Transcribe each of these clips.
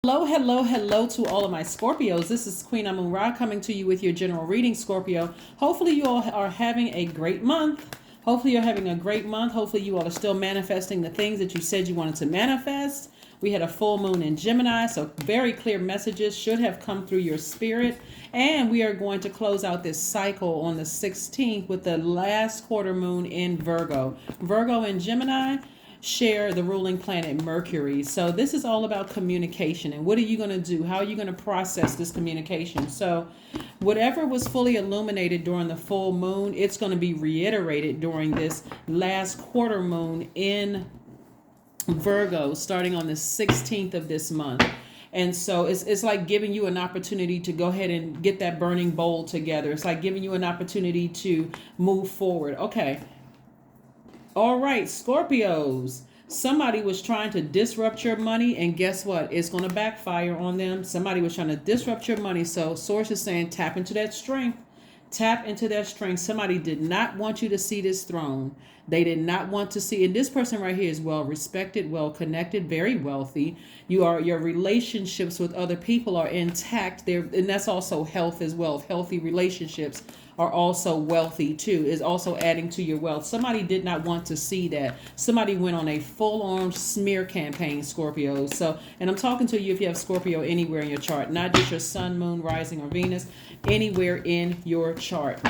Hello, hello, hello to all of my Scorpios. This is Queen Amun Ra coming to you with your general reading, Scorpio. Hopefully you all are having a great month. Hopefully you're having a great month. Hopefully you all are still manifesting the things that you said you wanted to manifest. We had a full moon in Gemini, so very clear messages should have come through your spirit. And we are going to close out this cycle on the 16th with the last quarter moon in Virgo. Virgo and Gemini share the ruling planet Mercury. So this is all about communication and what are you going to do? How are you going to process this communication? So whatever was fully illuminated during the full moon, it's going to be reiterated during this last quarter moon in Virgo, starting on the 16th of this month. And so it's like giving you an opportunity to go ahead and get that burning bowl together. It's like giving you an opportunity to move forward. Okay. All right, Scorpios. Somebody was trying to disrupt your money, and guess what? It's going to backfire on them. Somebody was trying to disrupt your money. So, source is saying tap into that strength. Tap into that strength. Somebody did not want you to see this throne. They did not want to see. And this person right here is well respected, well connected, very wealthy. Your relationships with other people are intact. And that's also health as well. Healthy relationships are also wealthy too, is also adding to your wealth. Somebody did not want to see that. Somebody went on a full-on smear campaign, Scorpios. So, and I'm talking to you if you have Scorpio anywhere in your chart, not just your sun, moon, rising, or Venus, anywhere in your chart,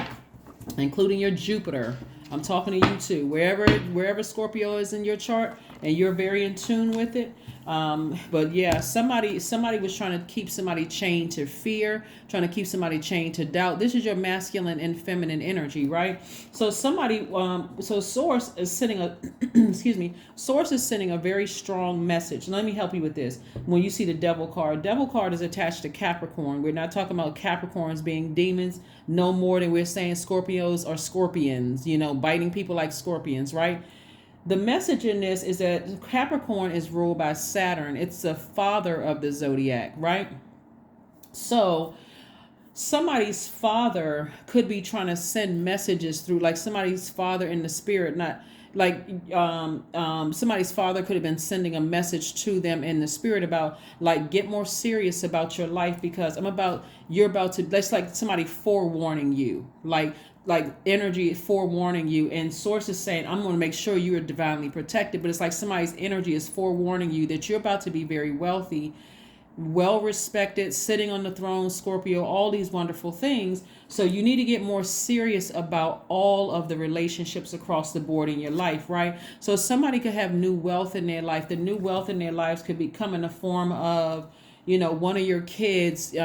including your Jupiter. I'm talking to you too. Wherever Scorpio is in your chart and you're very in tune with it. But yeah, somebody was trying to keep somebody chained to fear, trying to keep somebody chained to doubt. This is your masculine and feminine energy, right? So so Source is sending a, excuse me, Source is sending a very strong message. Let me help you with this. When you see the Devil card is attached to Capricorn. We're not talking about Capricorns being demons no more than we're saying Scorpios are scorpions, biting people like scorpions, right? The message in this is that Capricorn is ruled by Saturn. It's the father of the Zodiac, right? So somebody's father could be trying to send messages through, like somebody's father in the spirit, not like somebody's father could have been sending a message to them in the spirit about like, get more serious about your life because you're about to, that's like somebody forewarning you, like energy forewarning you, and source is saying I'm going to make sure you are divinely protected, but it's like somebody's energy is forewarning you that you're about to be very wealthy, well respected, sitting on the throne, Scorpio, all these wonderful things. So you need to get more serious about all of the relationships across the board in your life, right? So somebody could have new wealth in their life. The new wealth in their lives could become in the form of, one of your kids.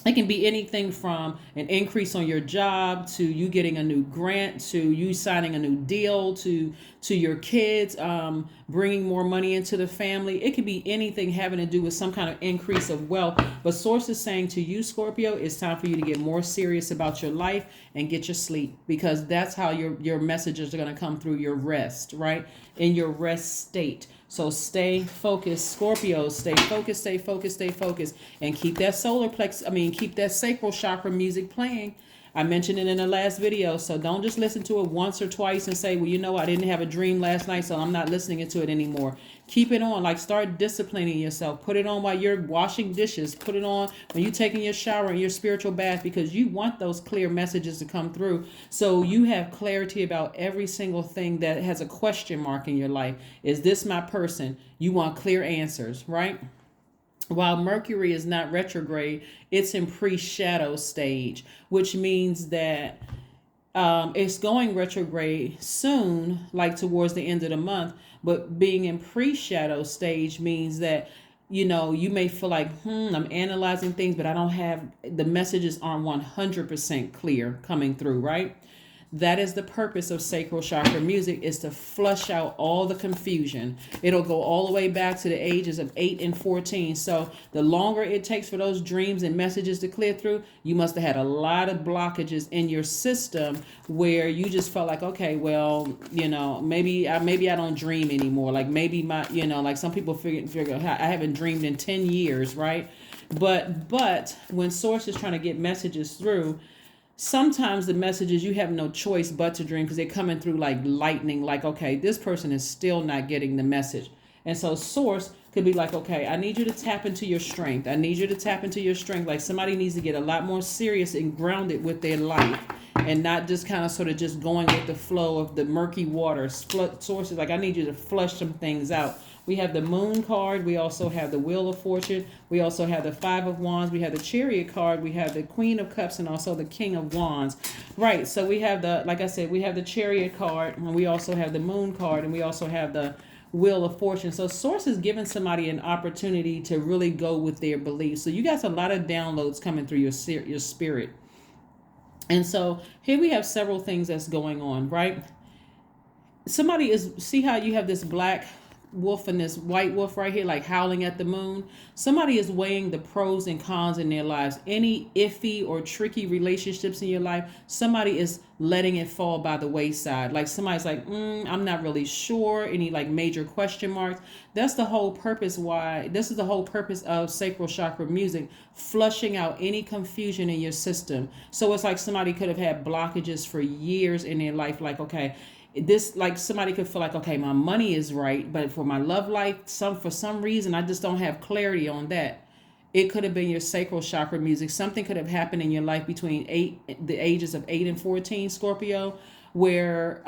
It can be anything from an increase on your job to you getting a new grant to you signing a new deal to your kids bringing more money into the family. It could be anything having to do with some kind of increase of wealth. But Source is saying to you, Scorpio, it's time for you to get more serious about your life and get your sleep, because that's how your messages are going to come through your rest, right? In your rest state. So stay focused, Scorpio. Stay focused, stay focused, stay focused. And keep that keep that sacral chakra music playing. I mentioned it in the last video. So don't just listen to it once or twice and say, well, I didn't have a dream last night, so I'm not listening to it anymore. Keep it on. Like, start disciplining yourself. Put it on while you're washing dishes. Put it on when you're taking your shower and your spiritual bath, because you want those clear messages to come through. So you have clarity about every single thing that has a question mark in your life. Is this my person? You want clear answers, right? While Mercury is not retrograde, it's in pre-shadow stage, which means that it's going retrograde soon, like towards the end of the month. But being in pre-shadow stage means that, you may feel like, I'm analyzing things, but I don't have, the messages aren't 100% clear coming through, right? That is the purpose of sacral chakra music, is to flush out all the confusion. It'll go all the way back to the ages of 8 and 14. So the longer it takes for those dreams and messages to clear through, you must have had a lot of blockages in your system where you just felt like, okay, well, maybe I don't dream anymore. Like maybe like some people figure I haven't dreamed in 10 years, right? But when Source is trying to get messages through, sometimes the messages you have no choice but to dream, because they're coming through like lightning, like, okay, this person is still not getting the message. And so Source could be like, okay, I need you to tap into your strength. I need you to tap into your strength. Like somebody needs to get a lot more serious and grounded with their life, and not just kind of sort of just going with the flow of the murky water sources. Like I need you to flush some things out. We have the Moon card. We also have the Wheel of Fortune. We also have the Five of Wands. We have the Chariot card. We have the Queen of Cups and also the King of Wands. Right. So we have the, like I said, we have the Chariot card, and we also have the Moon card, and we also have the Wheel of Fortune. So Source is giving somebody an opportunity to really go with their beliefs. So you got a lot of downloads coming through your spirit. And so here we have several things that's going on, right? Somebody is, see how you have this black wolf and this white wolf right here, like howling at the moon. Somebody is weighing the pros and cons in their lives. Any iffy or tricky relationships in your life, somebody is letting it fall by the wayside. Like somebody's like, I'm not really sure. Any like major question marks. That's the whole purpose why, this is the whole purpose of sacral chakra music, flushing out any confusion in your system. So it's like somebody could have had blockages for years in their life. Like, okay, this, like somebody could feel like, okay, my money is right, but for my love life, for some reason I just don't have clarity on that. It could have been your sacral chakra music. Something could have happened in your life between the ages of 8 and 14, Scorpio, where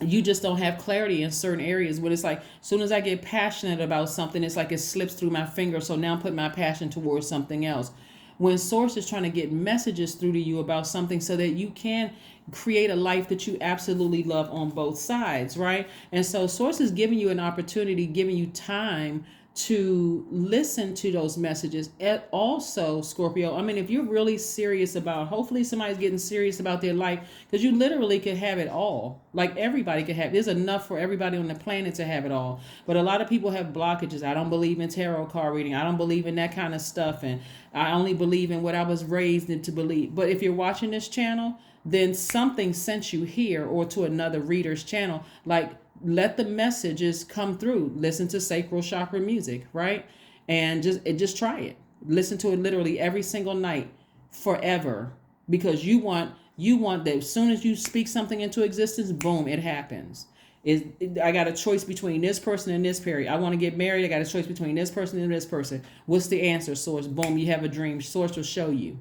you just don't have clarity in certain areas. When it's like, as soon as I get passionate about something, it's like it slips through my fingers. So now I'm putting my passion towards something else. When Source is trying to get messages through to you about something so that you can create a life that you absolutely love on both sides, right? And so Source is giving you an opportunity, giving you time to listen to those messages. And also, Scorpio, I mean, if you're really serious about, hopefully somebody's getting serious about their life, because you literally could have it all. Like everybody could have, there's enough for everybody on the planet to have it all. But a lot of people have blockages. I don't believe in tarot card reading. I don't believe in that kind of stuff. And I only believe in what I was raised to believe. But if you're watching this channel, then something sent you here or to another reader's channel. Like, let the messages come through. Listen to sacral chakra music, right? And just try it. Listen to it literally every single night forever, because you want that as soon as you speak something into existence, boom, it happens. I got a choice between this person and this period. I want to get married. I got a choice between this person and this person. What's the answer, Source? Boom, you have a dream. Source will show you.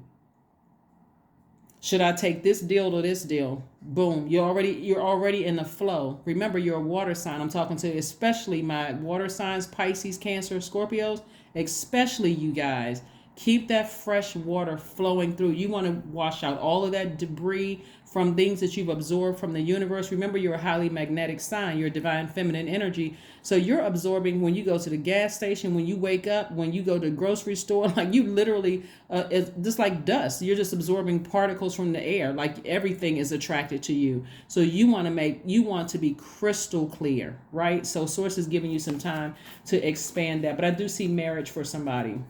Should I take this deal or this deal? Boom, you're already in the flow. Remember, you're a water sign. I'm talking to especially my water signs, Pisces, Cancer, Scorpios, especially you guys. Keep that fresh water flowing through. You want to wash out all of that debris from things that you've absorbed from the universe. Remember, you're a highly magnetic sign. You're a divine feminine energy. So you're absorbing when you go to the gas station, when you wake up, when you go to the grocery store, like you literally, it's just like dust. You're just absorbing particles from the air. Like everything is attracted to you. So you want to be crystal clear, right? So Source is giving you some time to expand that. But I do see marriage for somebody.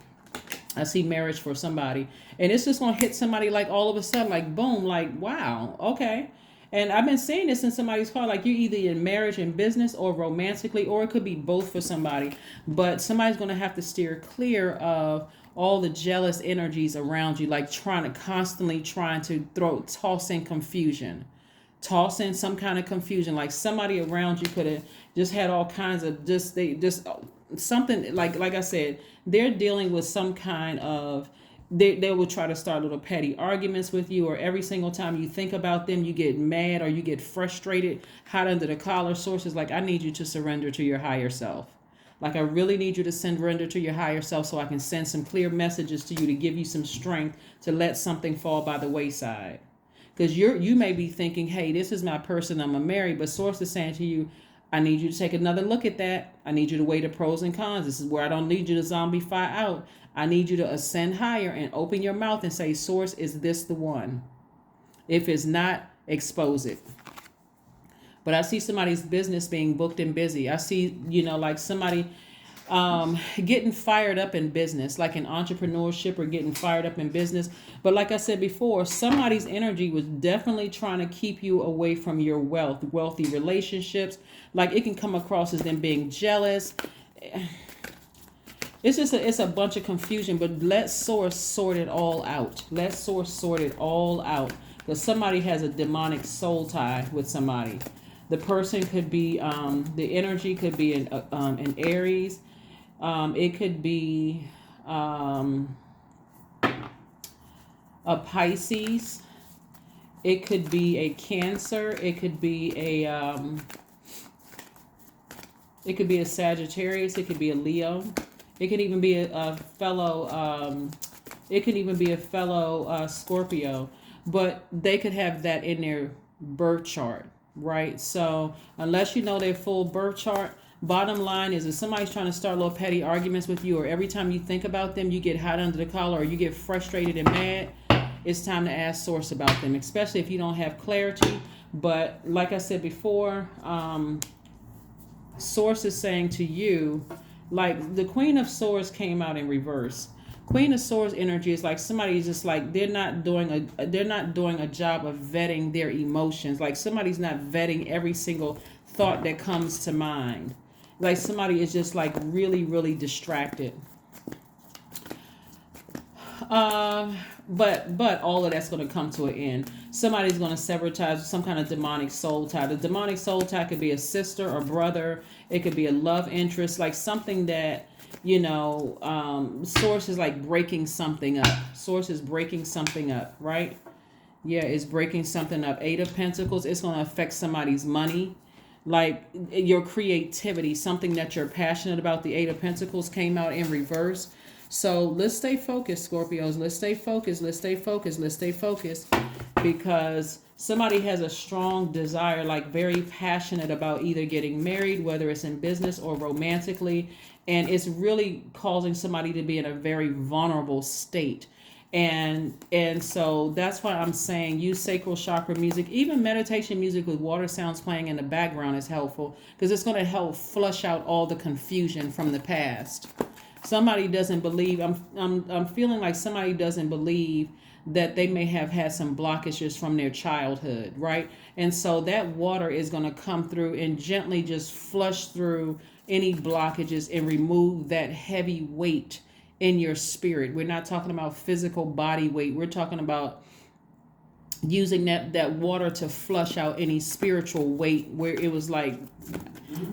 I see marriage for somebody, and it's just going to hit somebody like all of a sudden, like boom, like, wow. Okay. And I've been saying this in somebody's call, like you're either in marriage and business or romantically, or it could be both for somebody, but somebody's going to have to steer clear of all the jealous energies around you, like constantly trying to toss in confusion, toss in some kind of confusion. Like somebody around you could have just had all kinds of something like I said, they're dealing with some kind of, they will try to start little petty arguments with you, or every single time you think about them, you get mad or you get frustrated, hot under the collar. Sources like, I need you to surrender to your higher self. Like, I really need you to surrender to your higher self so I can send some clear messages to you to give you some strength to let something fall by the wayside. Because you may be thinking, hey, this is my person I'm gonna marry, but Source is saying to you, I need you to take another look at that. I need you to weigh the pros and cons. This is where I don't need you to zombify out. I need you to ascend higher and open your mouth and say, Source, is this the one? If it's not, expose it. But I see somebody's business being booked and busy. I see, like somebody getting fired up in business, like in entrepreneurship or getting fired up in business. But like I said before, somebody's energy was definitely trying to keep you away from your wealthy relationships. Like it can come across as them being jealous. It's a bunch of confusion, but let Source sort it all out. Let Source sort it all out. Because somebody has a demonic soul tie with somebody. The person could be, the energy could be in Aries. It could be a Pisces. It could be a Cancer. It could be a Sagittarius. It could be a Leo. It could even be a fellow. It could even be a fellow Scorpio. But they could have that in their birth chart, right? So unless you know their full birth chart, bottom line is if somebody's trying to start little petty arguments with you, or every time you think about them, you get hot under the collar, or you get frustrated and mad, it's time to ask source about them, especially if you don't have clarity. But like I said before, source is saying to you, like the Queen of Swords came out in reverse. Queen of Swords energy is like somebody's just like they're not doing a job of vetting their emotions. Like somebody's not vetting every single thought that comes to mind. Like somebody is just like really, really distracted. But all of that's going to come to an end. Somebody's going to sever ties with some kind of demonic soul tie. The demonic soul tie could be a sister or brother. It could be a love interest, like something that, source is like breaking something up. Source is breaking something up, right? Yeah, it's breaking something up. 8 of Pentacles, it's going to affect somebody's money, like your creativity, something that you're passionate about. The 8 of Pentacles came out in reverse. So let's stay focused, Scorpios. Let's stay focused. Let's stay focused. Let's stay focused. Because somebody has a strong desire, like very passionate about either getting married, whether it's in business or romantically. And it's really causing somebody to be in a very vulnerable state. And so that's why I'm saying use sacral chakra music. Even meditation music with water sounds playing in the background is helpful, because it's going to help flush out all the confusion from the past. Somebody doesn't believe, I'm feeling like somebody doesn't believe that they may have had some blockages from their childhood, right? And so that water is going to come through and gently just flush through any blockages and remove that heavy weight in your spirit. We're not talking about physical body weight. We're talking about using that water to flush out any spiritual weight where it was like,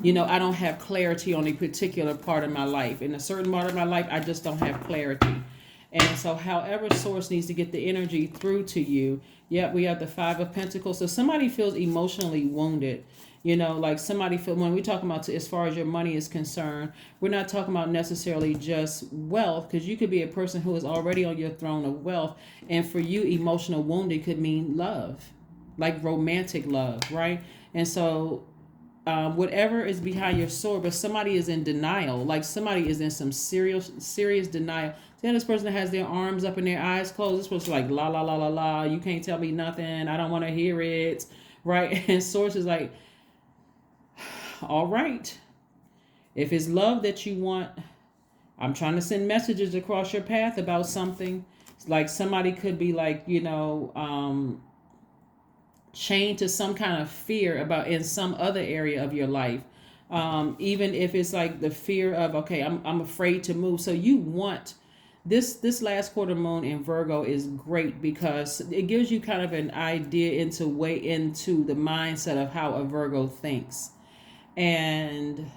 I don't have clarity on a particular part of my life. In a certain part of my life, I just don't have clarity. And so however source needs to get the energy through to you. Yep, we have the 5 of Pentacles. So somebody feels emotionally wounded. Like somebody when we talk about as far as your money is concerned, we're not talking about necessarily just wealth, because you could be a person who is already on your throne of wealth. And for you, emotional wounded could mean love, like romantic love, right? And so whatever is behind your sword, but somebody is in denial, like somebody is in some serious denial. See this person that has their arms up and their eyes closed, this person's like la la la la la, you can't tell me nothing, I don't want to hear it, right? And source is like, all right, if it's love that you want, I'm trying to send messages across your path about something. It's like somebody could be like, chained to some kind of fear about in some other area of your life. Even if it's like the fear of, okay, I'm afraid to move. So you want this last quarter moon in Virgo is great because it gives you kind of an idea into the mindset of how a Virgo thinks. And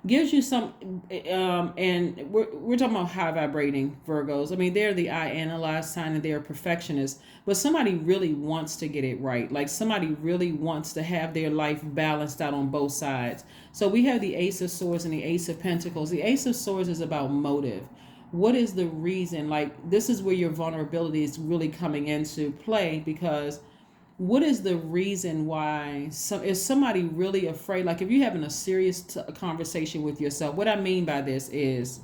gives you some and we're talking about high vibrating Virgos. I mean, they're the I analyze sign and they're perfectionists, but somebody really wants to get it right. Like somebody really wants to have their life balanced out on both sides. So we have the Ace of Swords and the Ace of Pentacles. The Ace of Swords is about motive. What is the reason? Like this is where your vulnerability is really coming into play, because what is the reason why is somebody really afraid? Like if you're having a serious conversation with yourself, what I mean by this is,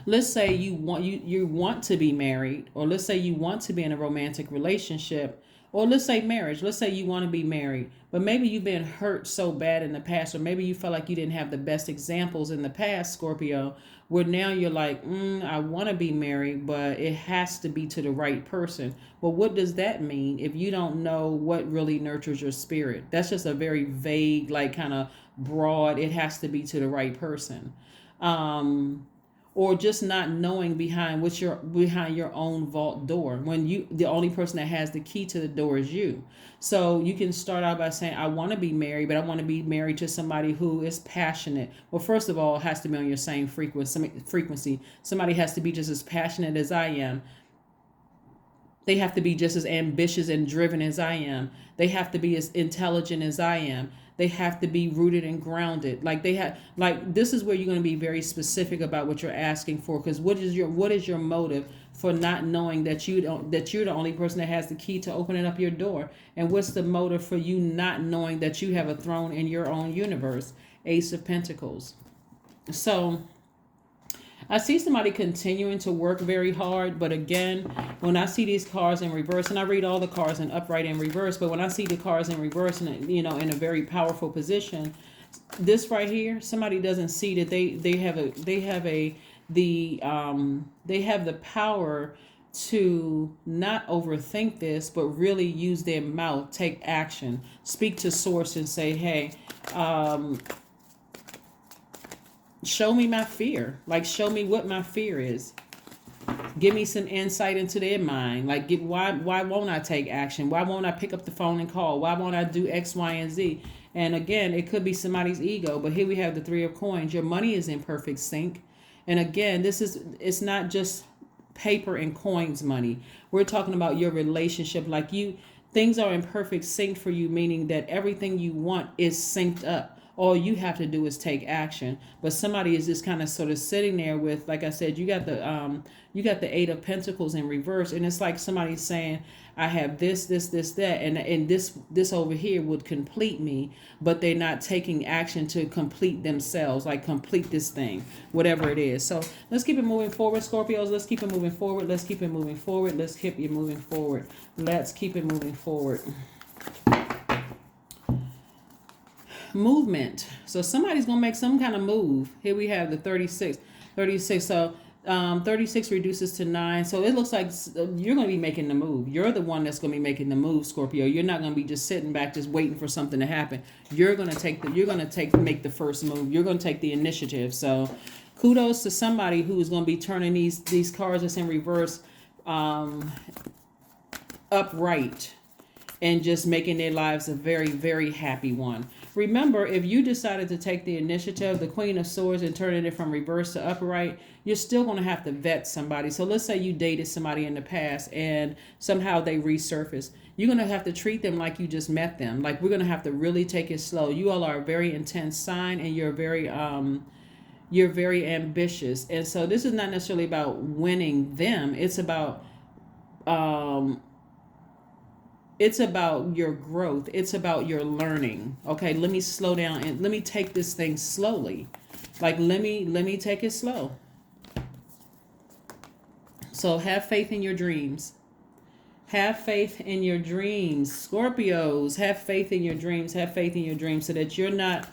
let's say you want to be married, or let's say you want to be in a romantic relationship, or let's say marriage. Let's say you want to be married, but maybe you've been hurt so bad in the past, or maybe you felt like you didn't have the best examples in the past, Scorpio, where now you're like, I want to be married, but it has to be to the right person. Well, what does that mean if you don't know what really nurtures your spirit? That's just a very vague, like kind of broad, it has to be to the right person. or just not knowing behind your own vault door, when the only person that has the key to the door is you. So you can start out by saying, I want to be married, but I want to be married to somebody who is passionate. Well, first of all, it has to be on your same frequency. Somebody has to be just as passionate as I am. They have to be just as ambitious and driven as I am. They have to be as intelligent as I am. They have to be rooted and grounded. This is where you're going to be very specific about what you're asking for, because what is your motive for not knowing that you're the only person that has the key to opening up your door? And what's the motive for you not knowing that you have a throne in your own universe? Ace of Pentacles. So I see somebody continuing to work very hard, but again, when I see these cards in reverse, and I read all the cards in upright and reverse, but when I see the cards in reverse and in a very powerful position, this right here, somebody doesn't see that they have the power to not overthink this, but really use their mouth, take action, speak to source and say, hey, show me my fear. Show me what my fear is. Give me some insight into their mind. Why won't I take action? Why won't I pick up the phone and call? Why won't I do X, Y, and Z? And again, it could be somebody's ego, but here we have the Three of Coins. Your money is in perfect sync. And again, it's not just paper and coins money. We're talking about your relationship. Things are in perfect sync for you, meaning that everything you want is synced up. All you have to do is take action. But somebody is just kind of sort of sitting there with, like I said, you got the Eight of Pentacles in reverse, and it's like somebody's saying, I have this, that, and this over here would complete me, but they're not taking action to complete themselves, complete this thing, whatever it is. So let's keep it moving forward, Scorpios. Let's keep it moving forward. Let's keep it moving forward. Let's keep it moving forward. Let's keep it moving forward. Movement. So somebody's gonna make some kind of move. Here we have the 36. So 36 reduces to 9. So it looks like you're gonna be making the move. You're the one that's gonna be making the move, Scorpio. You're not gonna be just sitting back, just waiting for something to happen. You're gonna make the first move. You're gonna take the initiative. So kudos to somebody who is gonna be turning these cards that's in reverse upright, and just making their lives a very, very happy one. Remember, if you decided to take the initiative, the Queen of Swords, and turning it from reverse to upright, you're still going to have to vet somebody. So let's say you dated somebody in the past and somehow they resurface. You're going to have to treat them like you just met them. We're going to have to really take it slow. You all are a very intense sign, and you're very ambitious. And so this is not necessarily about winning them. It's about your growth. It's about your learning. Okay, let me slow down and let me take this thing slowly. Let me take it slow. So have faith in your dreams. Have faith in your dreams. Scorpios, have faith in your dreams. Have faith in your dreams so that you're not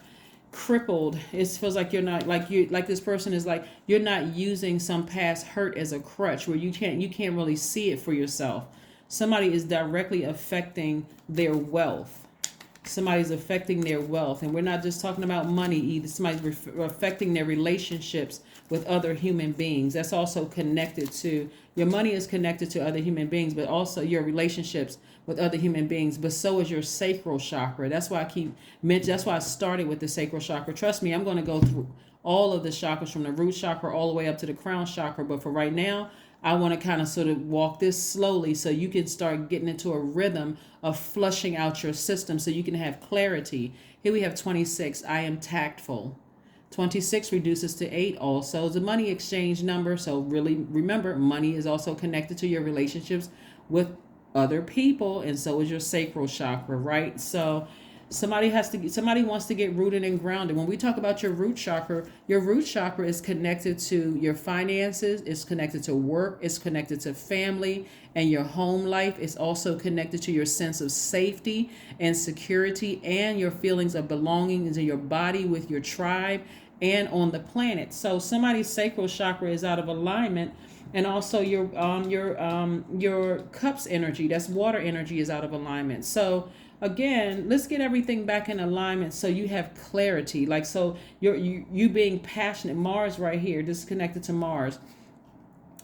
crippled. It feels like you're not this person is you're not using some past hurt as a crutch where you can't really see it for yourself. Somebody is directly affecting their wealth. Somebody's affecting their wealth. And we're not just talking about money either. Somebody's affecting their relationships with other human beings. That's also connected to, your money is connected to other human beings, but also your relationships with other human beings. But so is your sacral chakra. That's why that's why I started with the sacral chakra. Trust me, I'm going to go through all of the chakras from the root chakra all the way up to the crown chakra. But for right now, I want to kind of sort of walk this slowly so you can start getting into a rhythm of flushing out your system so you can have clarity. Here we have 26. I am tactful. 26 reduces to 8 also. It's a money exchange number. So really remember, money is also connected to your relationships with other people, and so is your sacral chakra, right? So somebody wants to get rooted and grounded. When we talk about your root chakra is connected to your finances, it's connected to work, it's connected to family and your home life. It's also connected to your sense of safety and security and your feelings of belonging into your body, with your tribe, and on the planet. So somebody's sacral chakra is out of alignment, and also your cups energy, that's water energy, is out of alignment. So again, let's get everything back in alignment so you have clarity. Like, so you being passionate. Mars right here, this is connected to Mars.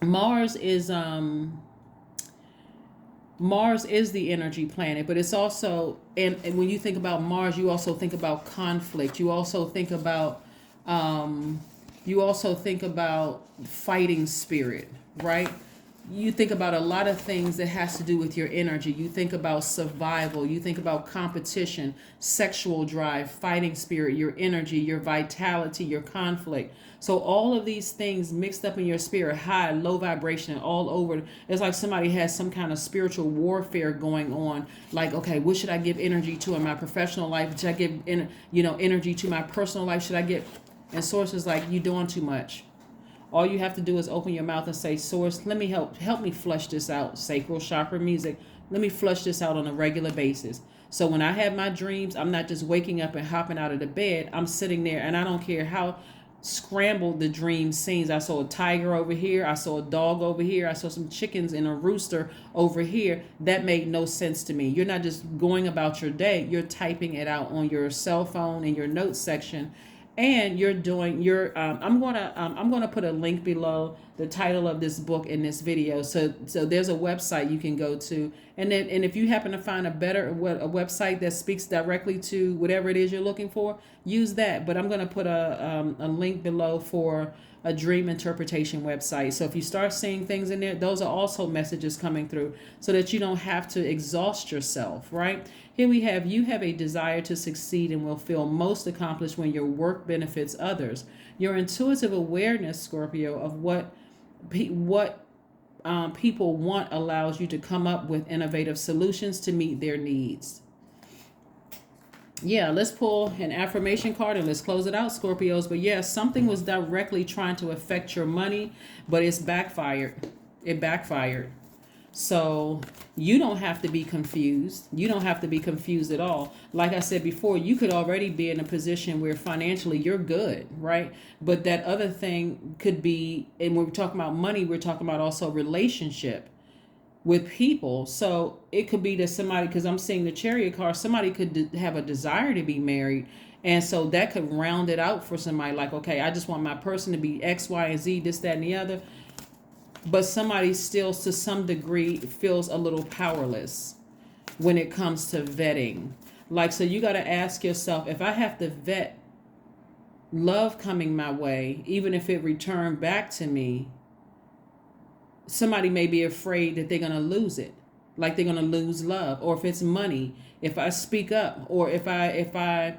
Mars is Mars is the energy planet, but it's also, and when you think about Mars, you also think about conflict. You also think about fighting spirit, right? You think about a lot of things that has to do with your energy. You think about survival, you think about competition, sexual drive, fighting spirit, your energy, your vitality, your conflict. So all of these things mixed up in your spirit, high, low vibration, all over. It's like somebody has some kind of spiritual warfare going on. Like, okay, what should I give energy to in my professional life? Should I give energy to my personal life? Should I get, and Source is like, you doing too much. All you have to do is open your mouth and say, Source, let me help me flush this out. Sacral chakra music. Let me flush this out on a regular basis. So when I have my dreams, I'm not just waking up and hopping out of the bed. I'm sitting there, and I don't care how scrambled the dream seems. I saw a tiger over here. I saw a dog over here. I saw some chickens and a rooster over here. That made no sense to me. You're not just going about your day. You're typing it out on your cell phone in your notes section, and you're doing your I'm gonna put a link below the title of this book in this video, so there's a website you can go to, and if you happen to find a website that speaks directly to whatever it is you're looking for, use that. But I'm gonna put a link below for a dream interpretation website. So if you start seeing things in there, those are also messages coming through, so that you don't have to exhaust yourself, right? Here we have, you have a desire to succeed and will feel most accomplished when your work benefits others. Your intuitive awareness, Scorpio, of what people want allows you to come up with innovative solutions to meet their needs. Yeah, let's pull an affirmation card and let's close it out, Scorpios. But yeah, something was directly trying to affect your money, but it's backfired. It backfired. So you don't have to be confused. You don't have to be confused at all. Like I said before, you could already be in a position where financially you're good, right? But that other thing could be, and when we're talking about money, we're talking about also relationship with people. So it could be that somebody, because I'm seeing the Chariot card, somebody could have a desire to be married. And so that could round it out for somebody, like, okay, I just want my person to be X, Y, and Z, this, that, and the other. But somebody still, to some degree, feels a little powerless when it comes to vetting. Like, so you got to ask yourself, if I have to vet love coming my way, even if it returned back to me, somebody may be afraid that they're going to lose it. Like they're going to lose love. Or if it's money, if I speak up, or if I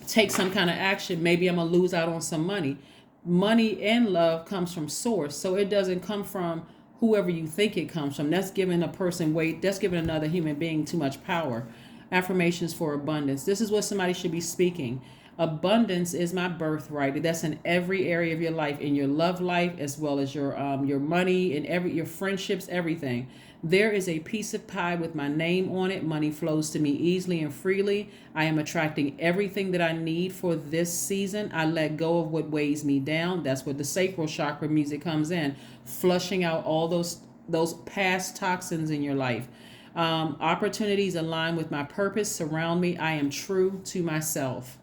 take some kind of action, maybe I'm going to lose out on some money. Money and love comes from source, so it doesn't come from whoever you think it comes from. That's giving a person weight. That's giving another human being too much power. Affirmations for abundance. This is what somebody should be speaking. Abundance is my birthright. That's in every area of your life, in your love life, as well as your money and your friendships, everything. There is a piece of pie with my name on it. Money flows to me easily and freely. I am attracting everything that I need for this season. I let go of what weighs me down. That's where the sacral chakra music comes in, flushing out all those past toxins in your life. Opportunities align with my purpose surround me. I am true to myself.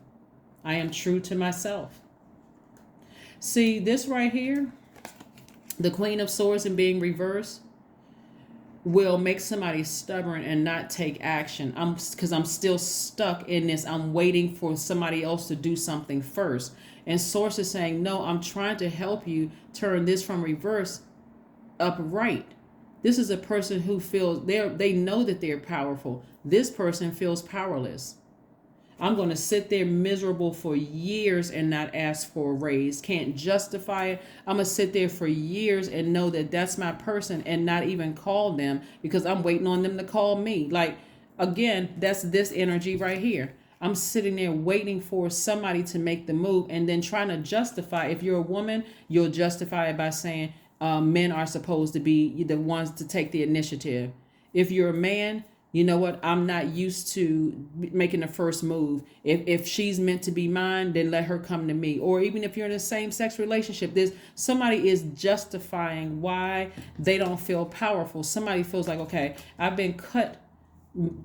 I am true to myself. See, this right here, the Queen of Swords and being reversed, will make somebody stubborn and not take action. Because I'm still stuck in this. I'm waiting for somebody else to do something first. And Source is saying, no, I'm trying to help you turn this from reverse upright. This is a person who feels they know that they're powerful. This person feels powerless. I'm going to sit there miserable for years and not ask for a raise. Can't justify it. I'm going to sit there for years and know that that's my person and not even call them because I'm waiting on them to call me. Like, again, that's this energy right here. I'm sitting there waiting for somebody to make the move and then trying to justify. If you're a woman, you'll justify it by saying men are supposed to be the ones to take the initiative. If you're a man, you know what? I'm not used to making the first move. If she's meant to be mine, then let her come to me. Or even if you're in a same-sex relationship, somebody is justifying why they don't feel powerful. Somebody feels like, okay, I've been cut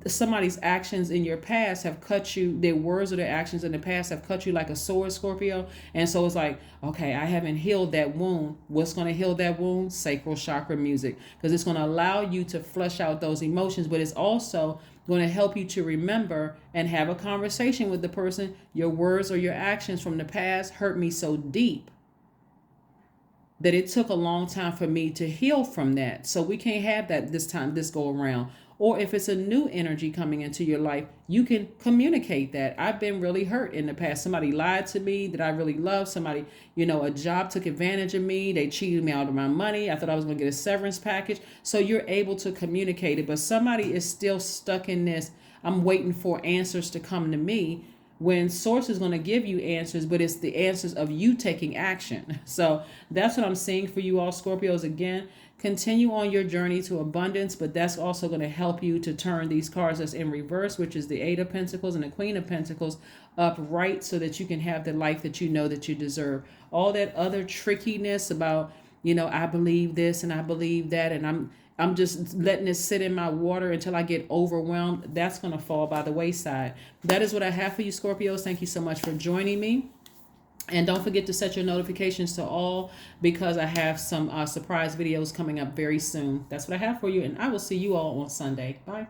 somebody's actions in your past have cut you, their words or their actions in the past have cut you like a sword, Scorpio. And so it's like, okay, I haven't healed that wound. What's going to heal that wound? Sacral chakra music, because it's going to allow you to flush out those emotions, but it's also going to help you to remember and have a conversation with the person. Your words or your actions from the past hurt me so deep that it took a long time for me to heal from that. So we can't have that this time, this go around. Or if it's a new energy coming into your life, you can communicate that. I've been really hurt in the past. Somebody lied to me that I really love. Somebody, a job took advantage of me. They cheated me out of my money. I thought I was going to get a severance package. So you're able to communicate it. But somebody is still stuck in this, I'm waiting for answers to come to me, when source is going to give you answers, but it's the answers of you taking action. So that's what I'm seeing for you all, Scorpios. Again, continue on your journey to abundance, but that's also going to help you to turn these cards that's in reverse, which is the Eight of Pentacles and the Queen of Pentacles, upright, so that you can have the life that you know that you deserve. All that other trickiness about, I believe this and I believe that, and I'm just letting it sit in my water until I get overwhelmed, that's going to fall by the wayside. That is what I have for you, Scorpios. Thank you so much for joining me. And don't forget to set your notifications to all, because I have some surprise videos coming up very soon. That's what I have for you, and I will see you all on Sunday. Bye.